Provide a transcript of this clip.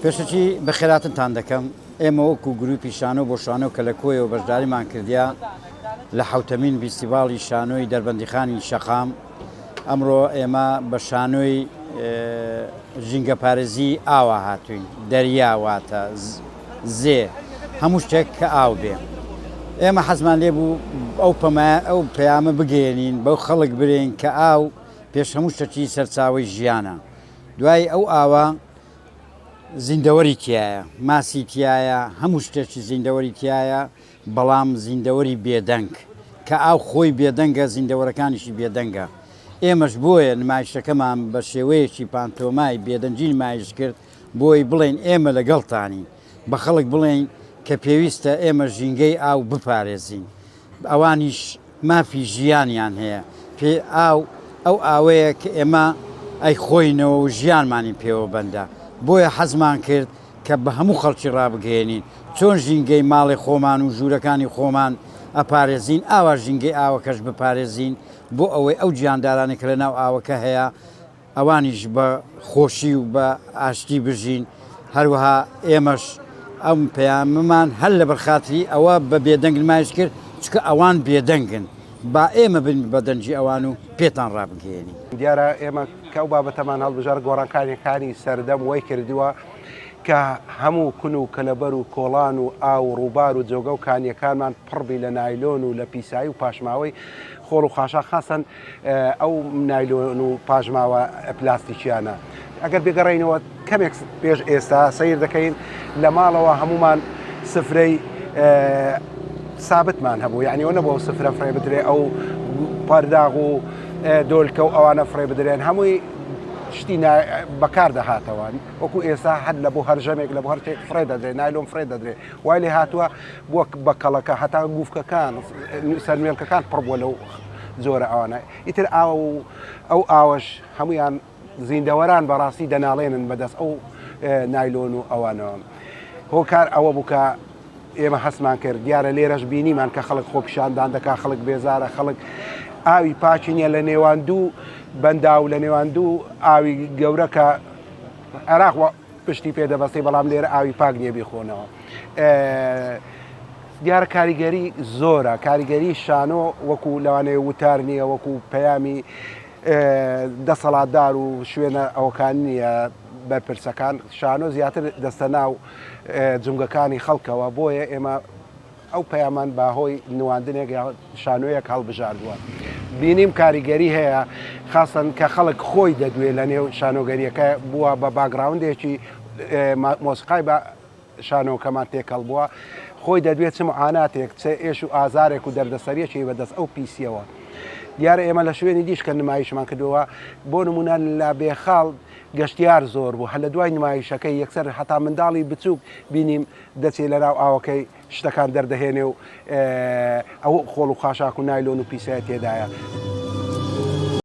پێشەکی بە خێراتتان دەکەم ئێمە وەکو گروپی شانۆ بۆ شانۆ کە لە کۆیەوە بەشداریمان کردیا لە حوتەمین فیستیڤاڵی شانۆی دەربەندیخانی شەقام ئەمڕۆ ئێمە بە شانۆی ژینگە پارێزی ئاوا هاتوین دەریاواتە زێ هەموو شتێک کە ئاو بێ ئێمە حەزمان لێ بوو ئەو پەیامە بگەێنین بەو خەڵک برێن کە ئاو پێش هەموو شتێکی سەرچاوی ژیانە دوای ئەو ئاوا زیندەوەری تایە ماسی تایە هەموو شتێکی زیندەوەری تایە بەڵام زیندەوەری بێدەنگ کە ئاو خۆی بێدەنگە زیندەوەرەکانیشی بێدەنگە ئێمەش بۆیە نمایشەکەمان بە شێوەیەکی پانتۆمای بێدەنجی نمایش کرد بۆی بڵێن ئێمە لەگەڵتانی بە خەڵک بڵێن کە پێویستە ئێمە ژینگەی ئاو بپارێزین ئەوانیش مافی ژیانیان هەیە پێ ئەو ئاوەیە کە ئێمە ئەی خۆینەوە و ژیانمانی پێوە بەندە بۆیە حەزمان کرد کە بە هەموو خەڵکی ڕابگەێنین چۆن ژینگەی ماڵی خۆمان و ژوورەکانی خۆمان ئەپارێزین ئاوا ژینگەی ئاوەکەش بپارێزین بۆ ئەوەی ئەو گیاندارانی کە لە ناو ئاوەکە هەیە ئەوانیش بە خۆشی و بە ئاشتی بژین هەروەها ئێمەش ئەم پەیامەمان هەر لە بەرخاتری ئەوە بە بێدەنگ نمایش کرد چکە ئەوان بێدەنگن با ئێمە بن بەدەنجی ئەوان و پێتان ڕابگەێنی دیارە ئێمە کەو بابەتەمان هەڵبژار گۆڕانکاریەکانی سەردەم وەی کردووە کە هەموو کون و کەلەبەر و کۆڵان و ئاو و ڕووبار و جۆگە و کانیەکانمان پڕبی لە نایلۆن و لە پیسایی و پاشماوەی خۆڵ و خاشا خاستن ئەو نایلۆن و پاژماوە پلاستیکیانە ئەگەر بگەڕێینەوە کەمێک پێش ئێستا سیر دەکەین لە ماڵەوە هەمومان سفرەی سابتمان هەبوو یعنی ئەو نەبوو سفرە فڕێ بدرێ ئەو پەرداغ و دۆلکە و ئەوانە فڕێ بدرێن هەمووی شتی بەکار دەهاتەوە وەکو ئێستا هەر لە بۆ هەرژەمێک لە بۆ هەرچێک فڕێ دەدرێت نایلۆن فڕێ دەدرێت وای لێ هاتووە بۆ بەکەڵەکە هەتا گوفکەکان سەرمێڵکەکان پڕ بووە لەو زۆرە ئەوانە ئیتر ئەو ئاوەش هەمویان زیندەوەران بەڕاستی دەناڵێنن بەدەست ئەو نایلۆن و ئەوانەوە هۆکار ئەوە بووکە ئێمە هەستمان کرد دیارە لێرەش بینیمان کە خەڵک خۆپیشاندان دەکا خەڵک بێزارە خەڵک ئاوی پاچی نییە لە نێوان دوو بەندا و لە نێوان دوو ئاوی گەورەکە عێراق پشتی پێدەبەستی بەڵام لێرە ئاوی پاک نییە بیخۆنەوە دیارە کاریگەری زۆرە کاریگەری شانۆ وەکو لەوانەیە وتار نییە وەکو پەیامی دەسەڵاتدار و شوێنە ئەوکان نییە بەرپرسەکان شانۆ زیاتر دەستە ناو جونگەکانی خەڵکەوە بۆیە ئێمە ئەو پەیامان باهۆی نواندنێک شانۆیەک هەڵبژاردووە بینیم کاریگەری هەیە خاستن کە خەڵک خۆی دەدوێت لە نێو شانۆگەریەکە بووە بە باگراوندێکی مۆسیقای بە شانۆکەمان تێکەڵ بووە خۆی دەدوێت چ معاناتێک چ ئێش و ئازارێک و دەردەسەریەکی بەدەست ئەو پیسیەوە دیارە ئێمە لە شوێنی دیش کە نمایشمان کردووە بۆ نمونە لە بێخاڵ گەشتیار زۆر بوو هە لە دوای نمایشەکەی یەکسەر هەتا منداڵی بچووک بینیم دەچێت لەناو ئاوەکەی شتەکان دەردەهێنێ و ئەو خۆڵ و خاشاک و نایلۆن و پیسای تێدایە.